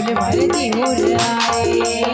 फूल भरती मुरारे।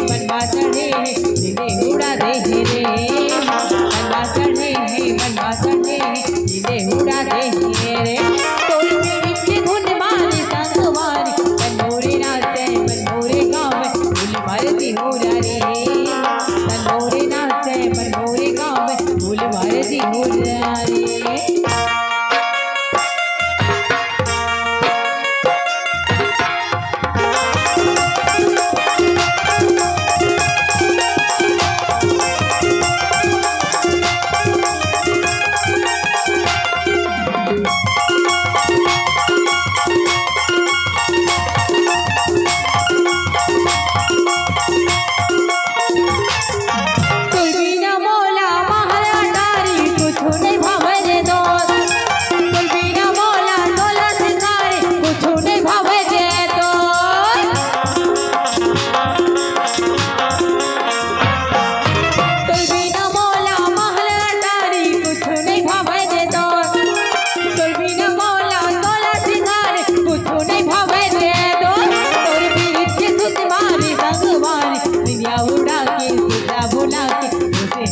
मनवा चढ़े है दिले उड़ा दे रे, मनवा चढ़े है मनवा चढ़े है दिले उड़ा दे रे। तोर पीछे धुन मारे संग मारे तनोरे नाचे मनोरे गाँव फूल भरती मुरारे। तनोरे नाचे मनोरे गाँव फूल भरती मुरारे।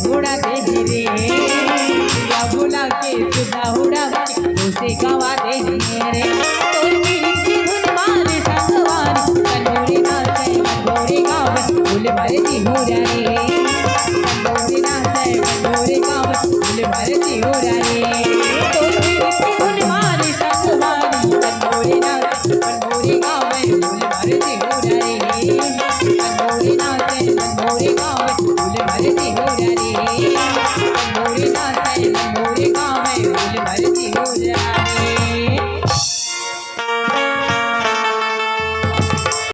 उड़ा दे रे या बुला के सुधा उड़ा के उसे गवा दे रे। तोर पीछे धुन मारे संगवारी तनोरे नाचे मनोरे गाँव फूल भरती मुरारे।